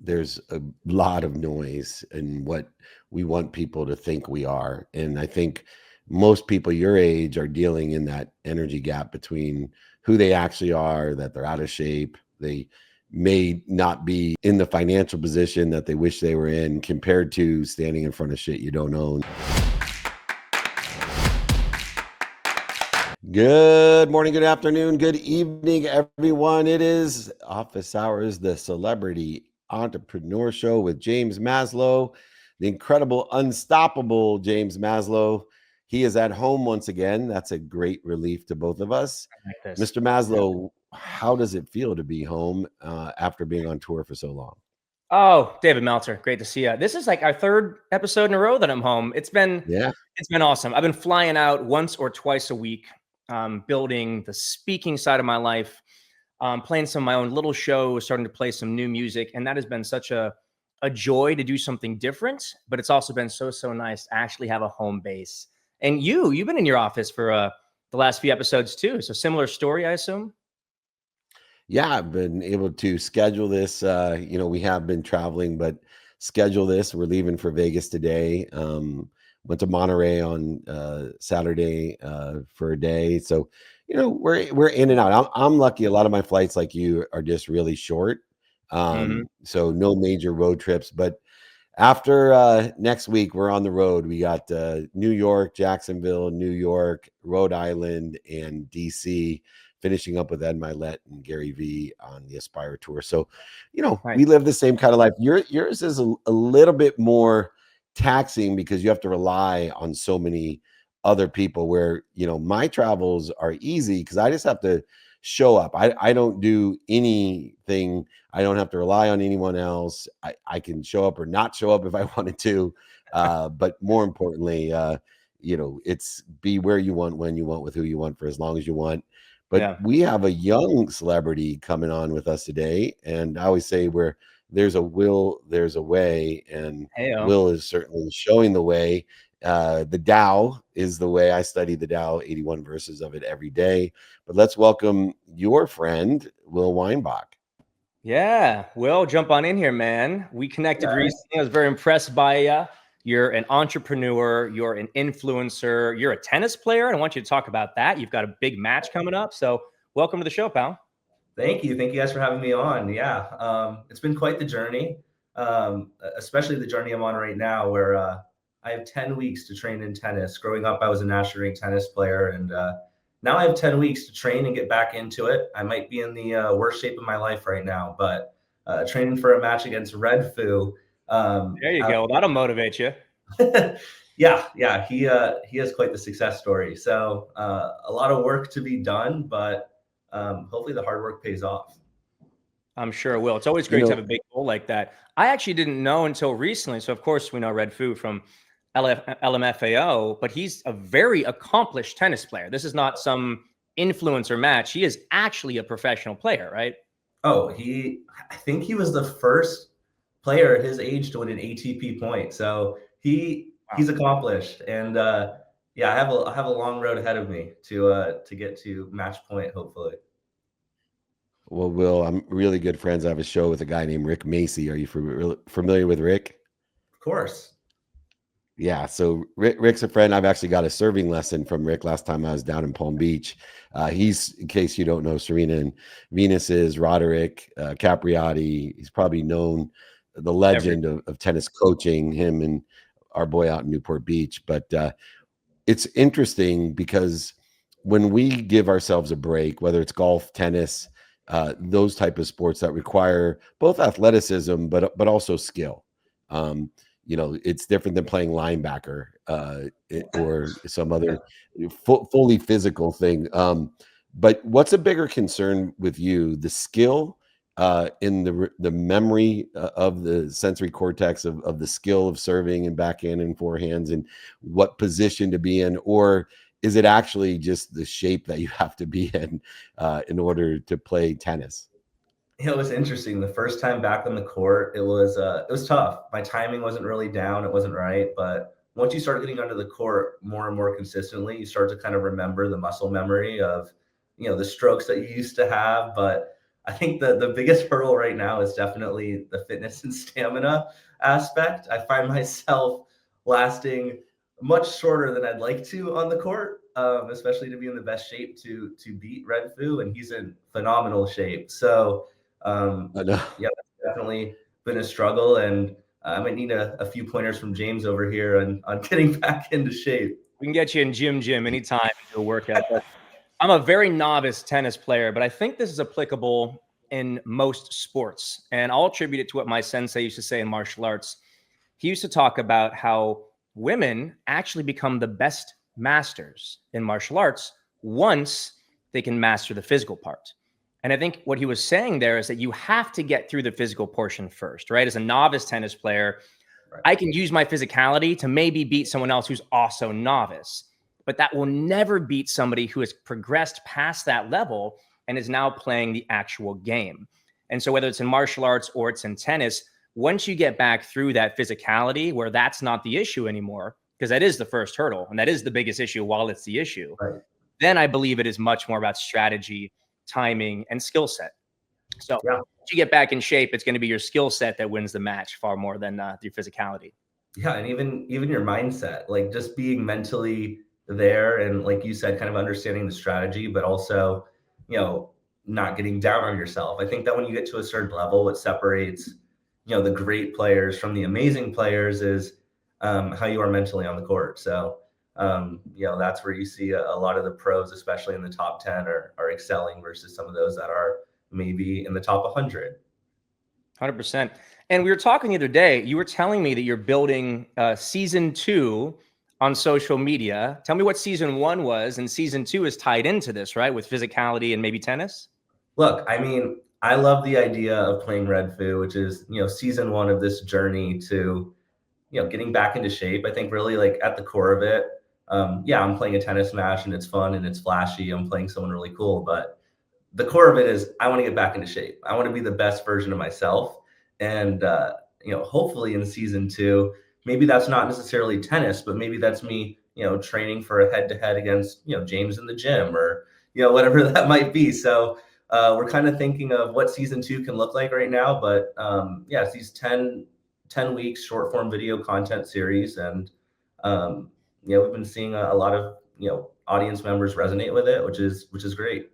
there's a lot of noise in what we want people to think we are. And I think most people your age are dealing in that energy gap between who they actually are, that they're out of shape. They may not be in the financial position that they wish they were in compared to standing in front of shit you don't own. Good morning, good afternoon, good evening, everyone. It is Office Hours, the Celebrity Entrepreneur Show with James Maslow, the incredible, unstoppable James Maslow. He is at home once again. That's a great relief to both of us. Like this. Mr. Maslow, how does it feel to be home after being on tour for so long? Oh, David Meltzer, great to see you. This is like our third episode in a row that I'm home. It's been awesome. I've been flying out once or twice a week, building the speaking side of my life, playing some of my own little shows, starting to play some new music, and that has been such a joy to do something different. But it's also been so nice to actually have a home base. And you've been in your office for the last few episodes too. So similar story, I assume. Yeah, I've been able to schedule this. We have been traveling, but schedule this. We're leaving for Vegas today. Went to Monterey on Saturday for a day. So, we're in and out. I'm lucky. A lot of my flights, like you, are just really short. So no major road trips. But after next week, we're on the road. We got New York, Jacksonville, New York, Rhode Island, and DC, finishing up with Ed Milet and Gary Vee on the Aspire Tour. So, we live the same kind of life. Yours is a little bit more taxing because you have to rely on so many other people, where, my travels are easy because I just have to show up. I don't do anything. I don't have to rely on anyone else. I can show up or not show up if I wanted to. But more importantly, it's be where you want, when you want, with who you want, for as long as you want. But we have a young celebrity coming on with us today. And I always say, where there's a will, there's a way. And Will is certainly showing the way. The Tao is the way. I study the Tao, 81 verses of it every day. But let's welcome your friend, Will Weinbach. Yeah, Will, jump on in here, man. We connected recently. I was very impressed by you. You're an entrepreneur. You're an influencer. You're a tennis player. And I want you to talk about that. You've got a big match coming up. So welcome to the show, pal. Thank you. Thank you guys for having me on. Yeah, it's been quite the journey, especially the journey I'm on right now, where I have 10 weeks to train in tennis. Growing up, I was a national ranked tennis player, and now I have 10 weeks to train and get back into it. I might be in the worst shape of my life right now, but training for a match against Red Foo. There you go. That'll motivate you. Yeah. He has quite the success story. So a lot of work to be done, but hopefully the hard work pays off. I'm sure it will. It's always great to have a big goal like that. I actually didn't know until recently. So of course we know Red Foo from LMFAO, but he's a very accomplished tennis player. This is not some influencer match. He is actually a professional player, right? Oh, I think he was the first player at his age to win an ATP point. So he's accomplished. And yeah, I have a long road ahead of me to get to match point, hopefully. Well, Will, I'm really good friends. I have a show with a guy named Rick Macy. Are you familiar with Rick? Of course. Yeah, so Rick's a friend. I've actually got a serving lesson from Rick last time I was down in Palm Beach. He's, in case you don't know, Serena and Venus's Roderick Capriati. He's probably known, the legend of tennis coaching, him and our boy out in Newport Beach. But it's interesting because when we give ourselves a break, whether it's golf, tennis, those type of sports that require both athleticism but also skill. It's different than playing linebacker or some other fully physical thing. But what's a bigger concern with you, the skill in the memory of the sensory cortex of the skill of serving and backhand and forehands and what position to be in, or is it actually just the shape that you have to be in order to play tennis? It was interesting. The first time back on the court, it was tough. My timing wasn't really down. It wasn't right. But once you start getting under the court more and more consistently, you start to kind of remember the muscle memory of, the strokes that you used to have. But I think the biggest hurdle right now is definitely the fitness and stamina aspect. I find myself lasting much shorter than I'd like to on the court, especially to be in the best shape to beat Red Foo, and he's in phenomenal shape. So I know. yeah, that's definitely been a struggle, and I might need a few pointers from James over here on getting back into shape. We can get you in gym anytime and do a workout. But I'm a very novice tennis player, but I think this is applicable in most sports. And I'll attribute it to what my sensei used to say in martial arts. He used to talk about how women actually become the best masters in martial arts once they can master the physical part. And I think what he was saying there is that you have to get through the physical portion first, right? As a novice tennis player, Right. I can use my physicality to maybe beat someone else who's also novice, but that will never beat somebody who has progressed past that level and is now playing the actual game. And so whether it's in martial arts or it's in tennis, once you get back through that physicality where that's not the issue anymore, because that is the first hurdle and that is the biggest issue while it's the issue, Right. then I believe it is much more about strategy, timing, and skill set. So Yeah. once you get back in shape, it's going to be your skill set that wins the match far more than your physicality. Yeah, and even your mindset, like just being mentally there, and like you said, kind of understanding the strategy, but also, not getting down on yourself. I think that when you get to a certain level, what separates, the great players from the amazing players is how you are mentally on the court. So, that's where you see a lot of the pros, especially in the top 10, are excelling versus some of those that are maybe in the top 100. 100%. And we were talking the other day, you were telling me that you're building season 2 on social media. Tell me what season 1 was, and season 2 is tied into this, right? With physicality and maybe tennis? Look, I mean, I love the idea of playing Red Foo, which is, season 1 of this journey to, getting back into shape. I think really like at the core of it, yeah, I'm playing a tennis match and it's fun and it's flashy. I'm playing someone really cool, but the core of it is I want to get back into shape. I want to be the best version of myself. And, hopefully in season 2, maybe that's not necessarily tennis, but maybe that's me, training for a head to head against, James in the gym, or, whatever that might be. So we're kind of thinking of what season 2 can look like right now. But yeah, it's these 10 weeks short form video content series. And, we've been seeing a lot of, audience members resonate with it, which is great.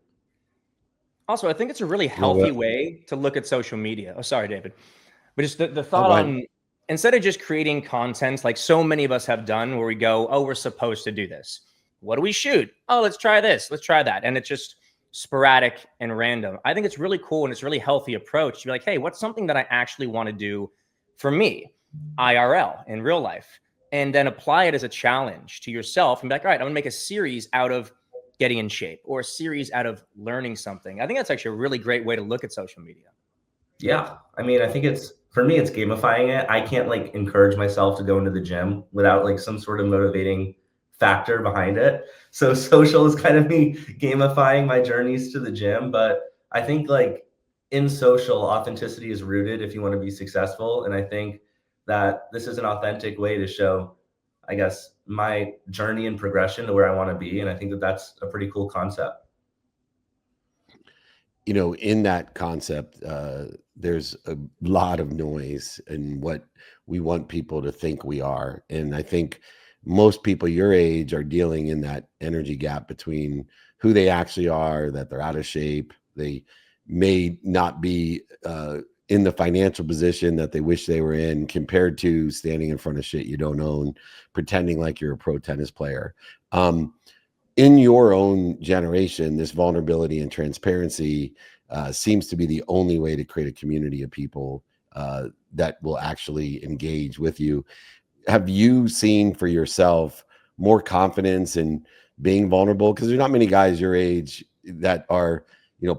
Also, I think it's a really You know healthy what? way to look at social media. Oh, sorry, David. But just the Oh, thought go ahead. on, instead of just creating content like so many of us have done, where we go, oh, we're supposed to do this. What do we shoot? Oh, let's try this. Let's try that. And it's just sporadic and random. I think it's really cool and it's a really healthy approach to be like, hey, what's something that I actually want to do for me, IRL, in real life? And then apply it as a challenge to yourself and be like, all right, I'm going to make a series out of getting in shape or a series out of learning something. I think that's actually a really great way to look at social media. Yeah. I mean, I think for me, it's gamifying it. I can't like encourage myself to go into the gym without like some sort of motivating factor behind it. So social is kind of me gamifying my journeys to the gym. But I think like in social, authenticity is rooted if you want to be successful. And I think that this is an authentic way to show, I guess, my journey and progression to where I want to be. And I think that that's a pretty cool concept. In that concept, there's a lot of noise in what we want people to think we are. And I think most people your age are dealing in that energy gap between who they actually are, that they're out of shape. They may not be in the financial position that they wish they were in, compared to standing in front of shit you don't own, pretending like you're a pro tennis player. In your own generation, this vulnerability and transparency seems to be the only way to create a community of people that will actually engage with you. Have you seen for yourself more confidence in being vulnerable? Because there's not many guys your age that are,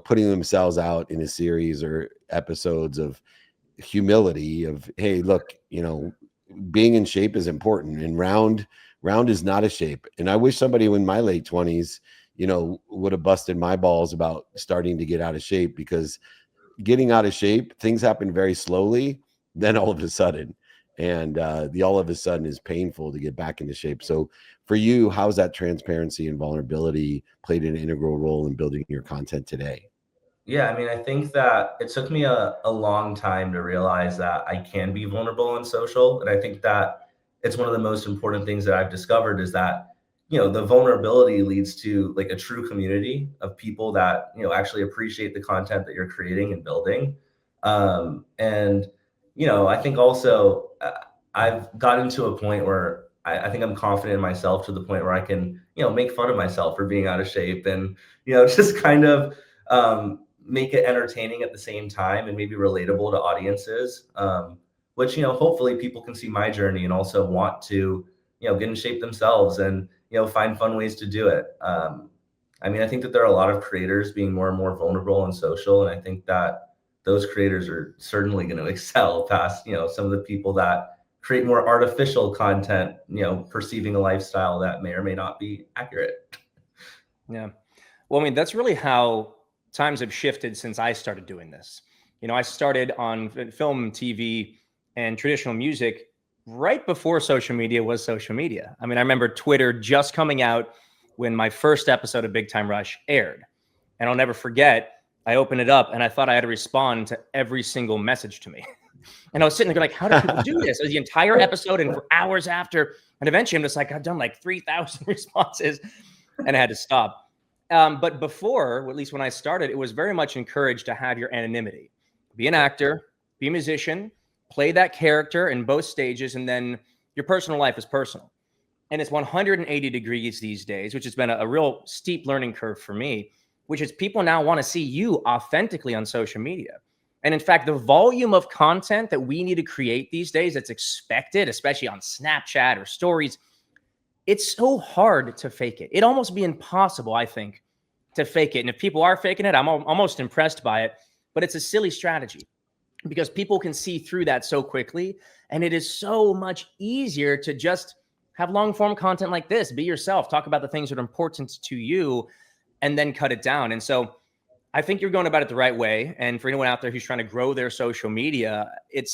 putting themselves out in a series or episodes of humility of, hey, look, being in shape is important, and round is not a shape. And I wish somebody in my late 20s, would have busted my balls about starting to get out of shape, because getting out of shape, things happen very slowly, then all of a sudden. And the all of a sudden is painful to get back into shape. So for you, how's that transparency and vulnerability played an integral role in building your content today? Yeah, I mean, I think that it took me a long time to realize that I can be vulnerable on social. And I think that it's one of the most important things that I've discovered is that, the vulnerability leads to like a true community of people that, actually appreciate the content that you're creating and building. And, I think also I've gotten to a point where I think I'm confident in myself to the point where I can, make fun of myself for being out of shape and, just kind of, make it entertaining at the same time and maybe relatable to audiences, which, hopefully people can see my journey and also want to, get in shape themselves and, find fun ways to do it. I mean, I think that there are a lot of creators being more and more vulnerable on social. And I think that those creators are certainly going to excel past, some of the people that create more artificial content, perceiving a lifestyle that may or may not be accurate. Yeah. Well, I mean, that's really how times have shifted since I started doing this. I started on film, TV, and traditional music right before social media was social media. I mean, I remember Twitter just coming out when my first episode of Big Time Rush aired. And I'll never forget, I opened it up and I thought I had to respond to every single message to me. And I was sitting there like, how do people do this? It was the entire episode and for hours after. And eventually I'm just like, I've done like 3,000 responses and I had to stop. But before, or at least when I started, it was very much encouraged to have your anonymity. Be an actor, be a musician, play that character in both stages, and then your personal life is personal. And it's 180 degrees these days, which has been a real steep learning curve for me, which is people now want to see you authentically on social media. And in fact, the volume of content that we need to create these days that's expected, especially on Snapchat or stories, it's so hard to fake it. It'd almost be impossible, I think, to fake it. And if people are faking it, I'm almost impressed by it. But it's a silly strategy because people can see through that so quickly. And it is so much easier to just have long form content like this. Be yourself, talk about the things that are important to you, and then cut it down. And so I think you're going about it the right way. And for anyone out there who's trying to grow their social media, it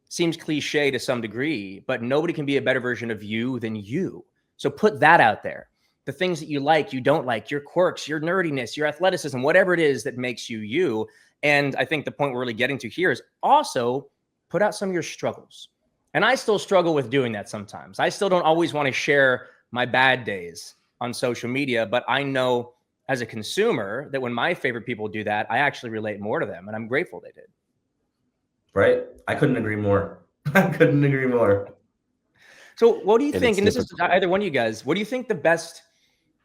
seems cliche to some degree, but nobody can be a better version of you than you. So put that out there. The things that you like, you don't like, your quirks, your nerdiness, your athleticism, whatever it is that makes you you. And I think the point we're really getting to here is also put out some of your struggles. And I still struggle with doing that sometimes. I still don't always want to share my bad days on social media, but I know as a consumer that when my favorite people do that, I actually relate more to them. And I'm grateful they did. Right. I couldn't agree more. I couldn't agree more. So what do you think, and this is either one of you guys, what do you think the best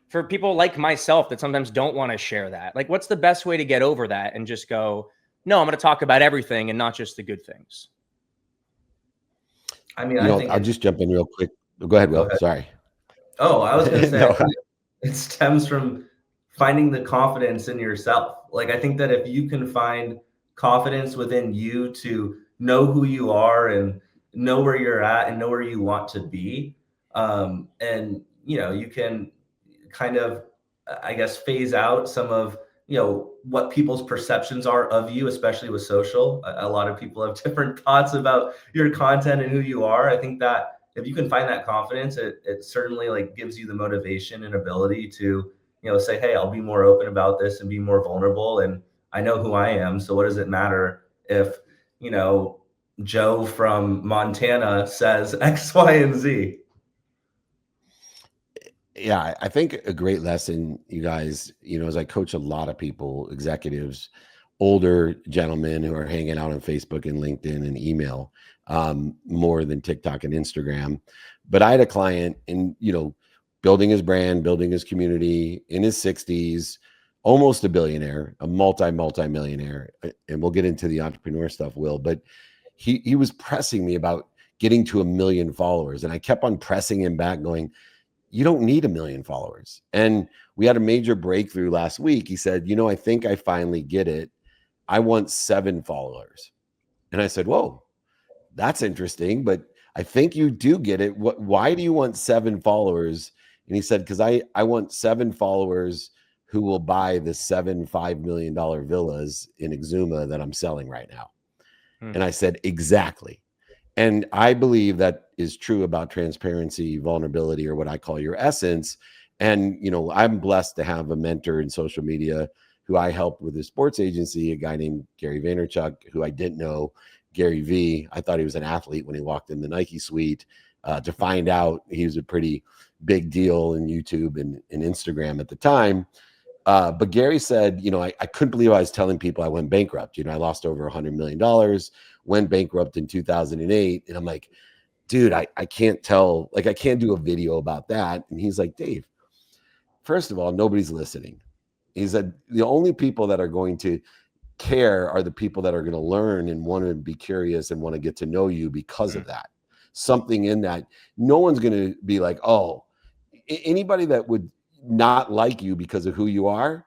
for people like myself that sometimes don't want to share that? Like, what's the best way to get over that and just go, no, I'm going to talk about everything and not just the good things? I mean, I'll just jump in real quick. Go ahead, Will. Sorry. Oh, I was going to say, No. it stems from finding the confidence in yourself. Like, I think that if you can find confidence within you to know who you are and know where you're at and know where you want to be, and, you can kind of, I guess, phase out some of, what people's perceptions are of you, especially with social. A lot of people have different thoughts about your content and who you are. I think that if you can find that confidence, it certainly like gives you the motivation and ability to, say, hey, I'll be more open about this and be more vulnerable. And I know who I am. So what does it matter if, Joe from Montana says X, Y, and Z? Yeah, I think a great lesson, you guys, as I coach a lot of people, executives, older gentlemen who are hanging out on Facebook and LinkedIn and email, more than TikTok and Instagram. But I had a client in, building his brand, building his community in his 60s, almost a billionaire, a multi-millionaire. And we'll get into the entrepreneur stuff, Will, but he was pressing me about getting to 1 million followers. And I kept on pressing him back going, you don't need 1 million followers. And we had a major breakthrough last week. He said, I think I finally get it. I want 7 followers. And I said, whoa, that's interesting, but I think you do get it. Why do you want 7 followers? And he said, because I want 7 followers who will buy the 7 $5 million villas in Exuma that I'm selling right now. And I said, exactly. And I believe that is true about transparency, vulnerability, or what I call your essence. And, I'm blessed to have a mentor in social media who I helped with his sports agency, a guy named Gary Vaynerchuk, who I didn't know, Gary V. I thought he was an athlete when he walked in the Nike suite, to find out he was a pretty big deal in YouTube and Instagram at the time. But Gary said, I couldn't believe I was telling people I went bankrupt. I lost over $100 million, went bankrupt in 2008. And I'm like, dude, I can't tell, like, I can't do a video about that. And he's like, Dave, first of all, nobody's listening. He said, the only people that are going to care are the people that are going to learn and want to be curious and want to get to know you because of that. Something in that. No one's going to be like, oh, anybody that would not like you because of who you are,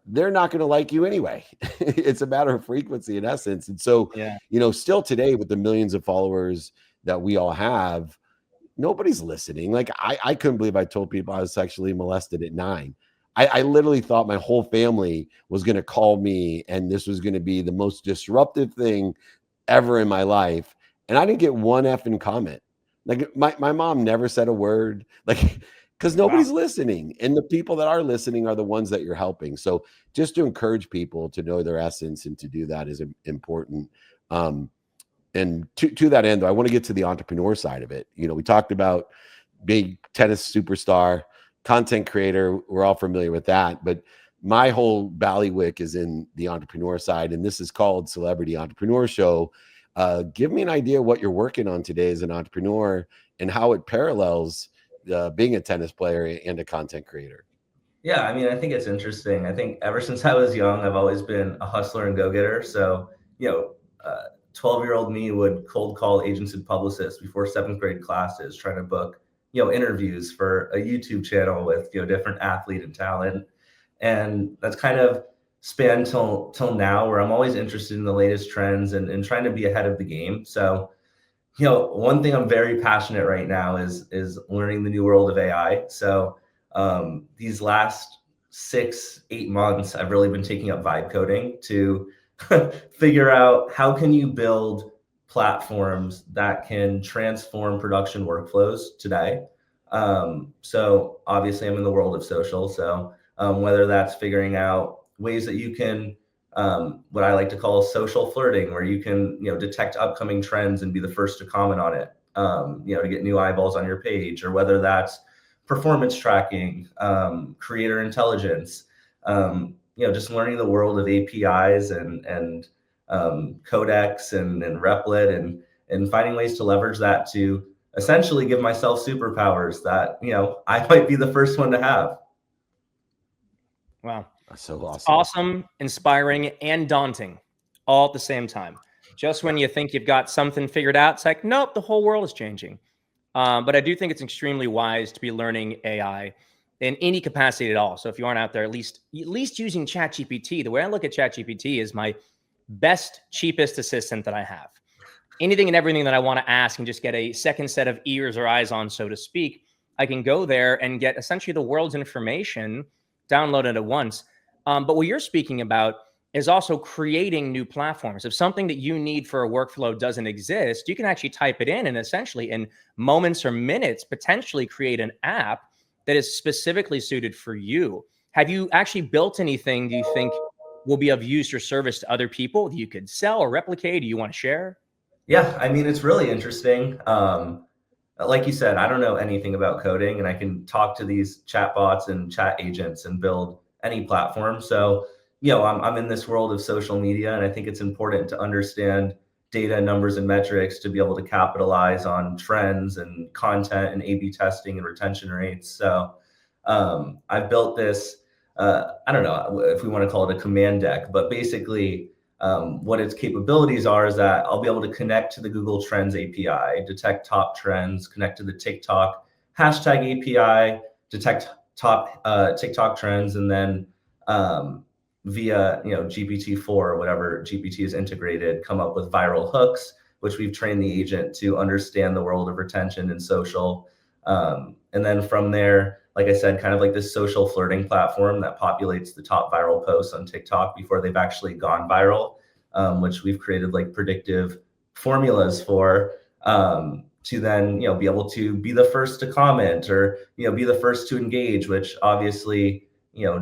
they're not going to like you anyway. It's a matter of frequency in essence. And so, still today with the millions of followers that we all have, nobody's listening. Like I couldn't believe I told people I was sexually molested at 9. I literally thought my whole family was going to call me and this was going to be the most disruptive thing ever in my life. And I didn't get one effing comment. Like my mom never said a word, like, because nobody's listening. And the people that are listening are the ones that you're helping. So just to encourage people to know their essence and to do that is important. And to that end, though, I want to get to the entrepreneur side of it. We talked about being tennis superstar, content creator. We're all familiar with that. But my whole ballywick is in the entrepreneur side. And this is called Celebrity Entrepreneur Show. Give me an idea what you're working on today as an entrepreneur and how it parallels being a tennis player and a content creator. Yeah, I mean, I think it's interesting. I think ever since I was young, I've always been a hustler and go-getter. So, 12-year-old me would cold call agents and publicists before 7th grade classes, trying to book, interviews for a YouTube channel with, different athlete and talent. And that's kind of spanned till now, where I'm always interested in the latest trends and trying to be ahead of the game. So, one thing I'm very passionate right now is learning the new world of AI. So these last 6-8 months, I've really been taking up vibe coding to figure out how can you build platforms that can transform production workflows today. So obviously I'm in the world of social. So whether that's figuring out ways that you can what I like to call social flirting, where you can, detect upcoming trends and be the first to comment on it, to get new eyeballs on your page, or whether that's performance tracking, creator intelligence, just learning the world of APIs and codecs and Replit and finding ways to leverage that to essentially give myself superpowers that, I might be the first one to have. Wow. That's so awesome. It's awesome, inspiring, and daunting all at the same time. Just when you think you've got something figured out, it's like, nope, the whole world is changing. But I do think it's extremely wise to be learning AI in any capacity at all. So if you aren't out there, at least using ChatGPT, the way I look at ChatGPT is my best, cheapest assistant that I have. Anything and everything that I want to ask and just get a second set of ears or eyes on, so to speak, I can go there and get essentially the world's information downloaded at once. But what you're speaking about is also creating new platforms. If something that you need for a workflow doesn't exist, you can actually type it in and essentially in moments or minutes, potentially create an app that is specifically suited for you. Have you actually built anything do you think will be of use or service to other people that you could sell or replicate? Do you want to share? Yeah, I mean, it's really interesting. Like you said, I don't know anything about coding, and I can talk to these chatbots and chat agents and build any platform. So, I'm in this world of social media, and I think it's important to understand data, numbers, and metrics to be able to capitalize on trends and content and A/B testing and retention rates. So I've built this, I don't know if we want to call it a command deck, but basically what its capabilities are is that I'll be able to connect to the Google Trends API, detect top trends, connect to the TikTok hashtag API, detect top TikTok trends, and then via GPT-4 or whatever GPT is integrated, come up with viral hooks, which we've trained the agent to understand the world of retention and social. And then from there, like I said, kind of like this social flirting platform that populates the top viral posts on TikTok before they've actually gone viral, which we've created like predictive formulas for, to then, be able to be the first to comment or, be the first to engage, which obviously,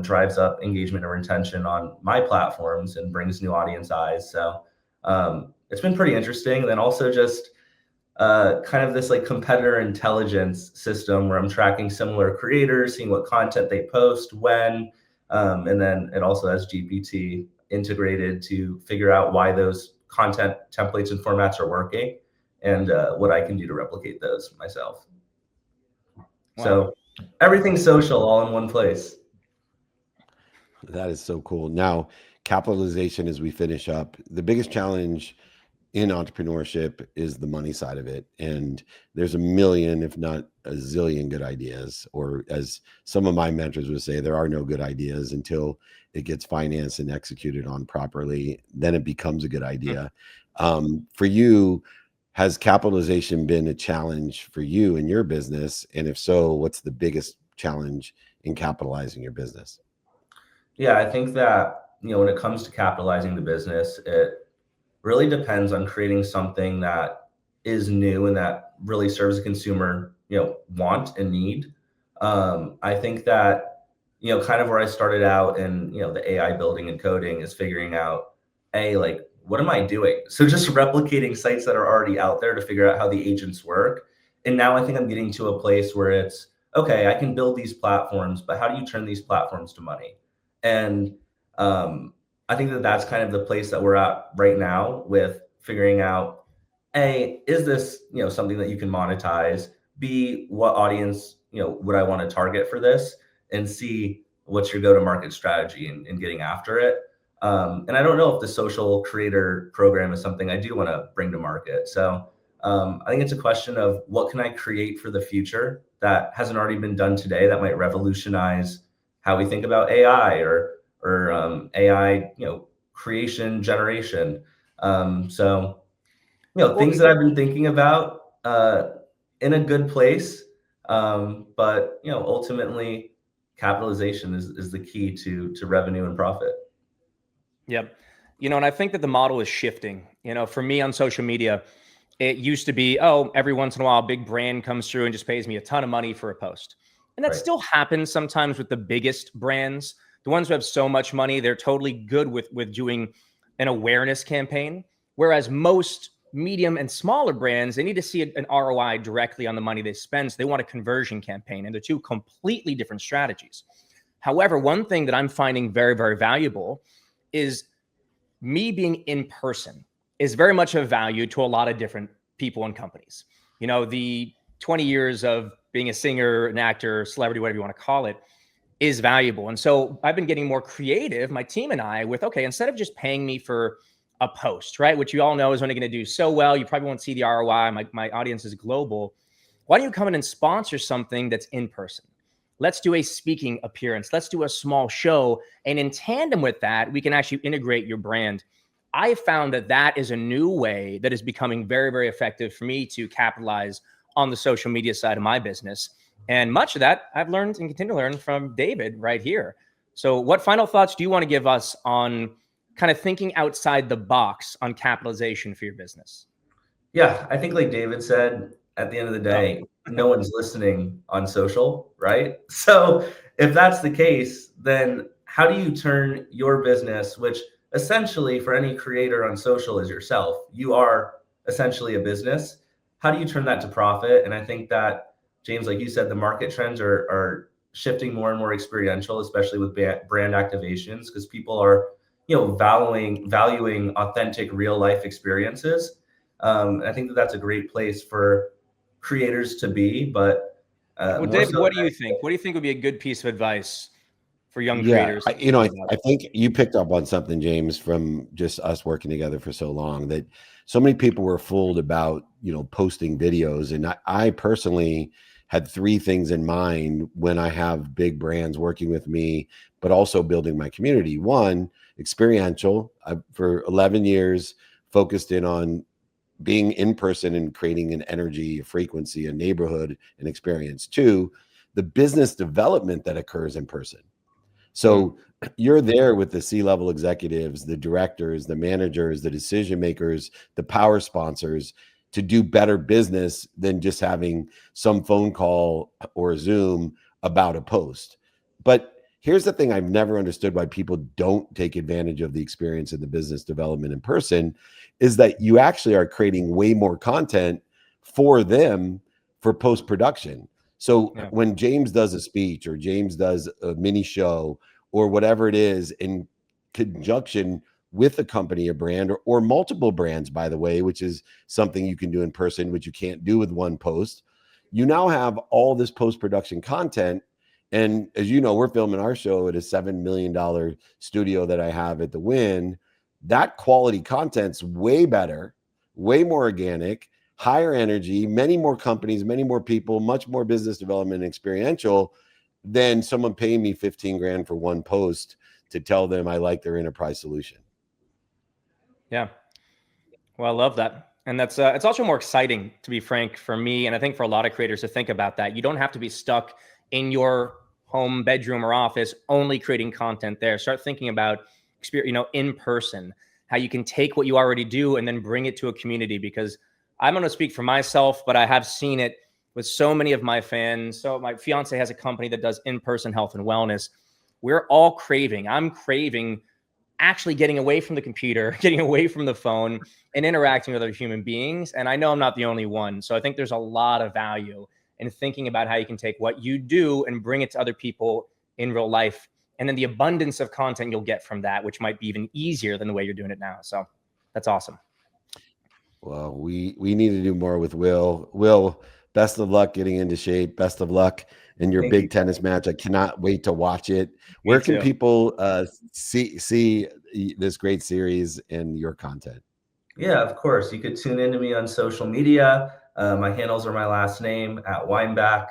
drives up engagement or retention on my platforms and brings new audience eyes. So it's been pretty interesting. And then also just kind of this like competitor intelligence system where I'm tracking similar creators, seeing what content they post, when, and then it also has GPT integrated to figure out why those content templates and formats are working, and what I can do to replicate those myself. Wow. So everything social all in one place. That is so cool. Now, capitalization as we finish up, the biggest challenge in entrepreneurship is the money side of it. And there's a million, if not a zillion good ideas, or as some of my mentors would say, there are no good ideas until it gets financed and executed on properly. Then it becomes a good idea. For you, has capitalization been a challenge for you in your business? And if so, what's the biggest challenge in capitalizing your business? Yeah, I think that, when it comes to capitalizing the business, it really depends on creating something that is new and that really serves the consumer, want and need. I think that, kind of where I started out in, the AI building and coding is figuring out, like, what am I doing? So just replicating sites that are already out there to figure out how the agents work. And now I think I'm getting to a place where it's, okay, I can build these platforms, but how do you turn these platforms to money? And I think that that's kind of the place that we're at right now with figuring out, A, is this, something that you can monetize? B, what audience, would I want to target for this? And C, what's your go-to-market strategy in getting after it? And I don't know if the social creator program is something I do want to bring to market. So I think it's a question of what can I create for the future that hasn't already been done today that might revolutionize how we think about AI or AI, creation generation. So, things that I've been thinking about in a good place. But, ultimately capitalization is the key to revenue and profit. Yep. And I think that the model is shifting. For me on social media, it used to be, every once in a while, a big brand comes through and just pays me a ton of money for a post. And that still happens sometimes with the biggest brands. The ones who have so much money, they're totally good with doing an awareness campaign. Whereas most medium and smaller brands, they need to see an ROI directly on the money they spend. So they want a conversion campaign, and they're two completely different strategies. However, one thing that I'm finding very, very valuable is me being in person is very much of value to a lot of different people and companies. The 20 years of being a singer, an actor, celebrity, whatever you want to call it, is valuable. And so I've been getting more creative, my team and I, with, okay, instead of just paying me for a post, right, which you all know is only going to do so well, you probably won't see the ROI, my audience is global. Why don't you come in and sponsor something that's in person? Let's do a speaking appearance. Let's do a small show. And in tandem with that, we can actually integrate your brand. I found that is a new way that is becoming very, very effective for me to capitalize on the social media side of my business. And much of that I've learned and continue to learn from David right here. So what final thoughts do you want to give us on kind of thinking outside the box on capitalization for your business? Yeah, I think like David said, at the end of the day, no one's listening on social, right? So if that's the case, then how do you turn your business, which essentially for any creator on social is yourself, you are essentially a business. How do you turn that to profit? And I think that, James, like you said, the market trends are shifting more and more experiential, especially with brand activations, because people are, valuing authentic real life experiences. I think that that's a great place for creators to be. But well, David, what do you think? What do you think would be a good piece of advice for young creators? I think you picked up on something, James, from just us working together for so long, that so many people were fooled about, posting videos. And I personally had three things in mind when I have big brands working with me, but also building my community. One, experiential. For 11 years, focused in on being in person and creating an energy, a frequency, a neighborhood, an experience. Two, the business development that occurs in person. So you're there with the C-level executives, the directors, the managers, the decision makers, the power sponsors to do better business than just having some phone call or Zoom about a post. But here's the thing I've never understood why people don't take advantage of the experience in the business development in person is that you actually are creating way more content for them for post-production. So when James does a speech or James does a mini show or whatever it is in conjunction with a company, a brand, or multiple brands, by the way, which is something you can do in person, which you can't do with one post, you now have all this post-production content. And as you know, we're filming our show at a $7 million studio that I have at the Wynn. That quality content's way better, way more organic, higher energy, many more companies, many more people, much more business development and experiential than someone paying me 15 grand for one post to tell them I like their enterprise solution. Yeah. Well, I love that. And that's it's also more exciting, to be frank, for me, and I think for a lot of creators, to think about that. You don't have to be stuck in your home bedroom or office only creating content there. Start thinking about in person, how you can take what you already do and then bring it to a community. Because I'm going to speak for myself, but I have seen it with so many of my fans. So my fiance has a company that does in-person health and wellness. I'm craving actually getting away from the computer, getting away from the phone, and interacting with other human beings. And I know I'm not the only one. So I think there's a lot of value in thinking about how you can take what you do and bring it to other people in real life. And then the abundance of content you'll get from that, which might be even easier than the way you're doing it now. So that's awesome. Well, we need to do more with Will. Will, best of luck getting into shape. Best of luck in your big tennis match. I cannot wait to watch it. Where can people see this great series and your content? Yeah, of course. You could tune into me on social media. My handles are my last name @Weinbach.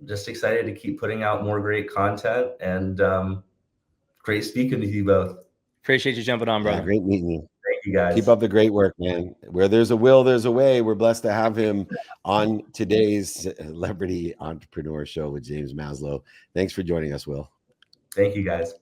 Just excited to keep putting out more great content, and great speaking with you both. Appreciate you jumping on, brother. Yeah, great meeting you. Thank you, guys. Keep up the great work, man. Where there's a will, there's a way. We're blessed to have him on today's Celebrity Entrepreneur Show with James Maslow. Thanks for joining us, Will. Thank you, guys.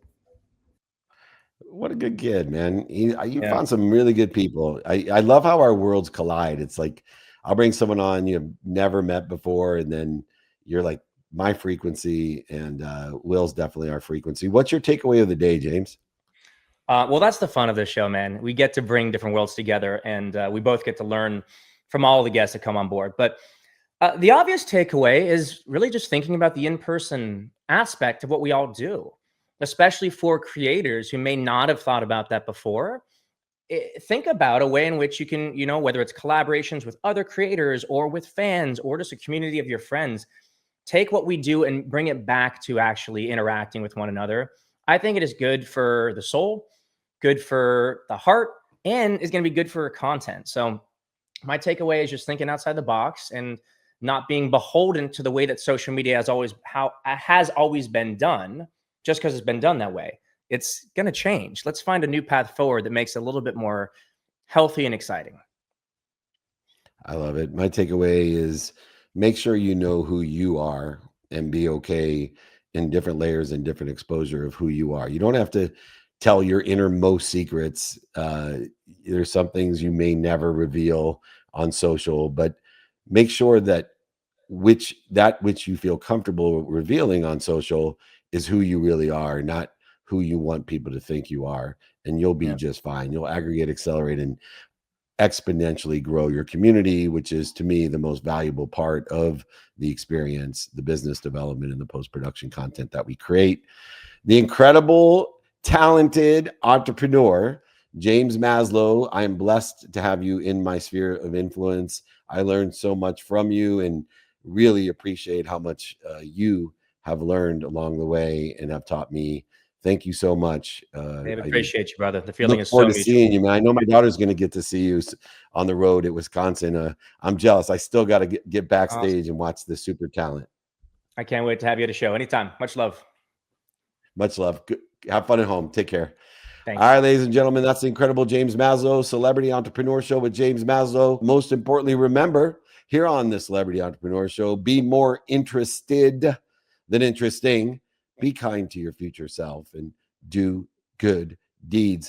What a good kid, man. You found some really good people. I love how our worlds collide. It's like I'll bring someone on you've never met before, and then you're like my frequency, and Will's definitely our frequency. What's your takeaway of the day, James? Well, that's the fun of this show, man. We get to bring different worlds together, and we both get to learn from all the guests that come on board. But the obvious takeaway is really just thinking about the in-person aspect of what we all do, especially for creators who may not have thought about that before. Think about a way in which you can, whether it's collaborations with other creators or with fans or just a community of your friends, take what we do and bring it back to actually interacting with one another. I think it is good for the soul, good for the heart, and is going to be good for content. So my takeaway is just thinking outside the box and not being beholden to the way that social media has always been done, just because it's been done that way. It's going to change. Let's find a new path forward that makes it a little bit more healthy and exciting. I love it. My takeaway is make sure you know who you are and be okay in different layers and different exposure of who you are. You don't have to tell your innermost secrets. There's some things you may never reveal on social, but make sure that which you feel comfortable revealing on social is who you really are, not who you want people to think you are, and you'll be just fine. You'll aggregate, accelerate, and exponentially grow your community, which is, to me, the most valuable part of the experience, the business development and the post-production content that we create. The incredible, talented entrepreneur, James Maslow. I am blessed to have you in my sphere of influence. I learned so much from you and really appreciate how much you have learned along the way and have taught me. Thank you so much. I appreciate you, brother. The feeling is so mutual. Look forward to seeing you, man. I know my daughter's going to get to see you on the road at Wisconsin. I'm jealous. I still got to get backstage and watch the super talent. I can't wait to have you at a show anytime. Much love. Much love. Have fun at home. Take care. Thanks. All right, ladies and gentlemen, that's the incredible James Maslow, Celebrity Entrepreneur Show with James Maslow. Most importantly, remember, here on the Celebrity Entrepreneur Show, be more interested than interesting. Be kind to your future self and do good deeds.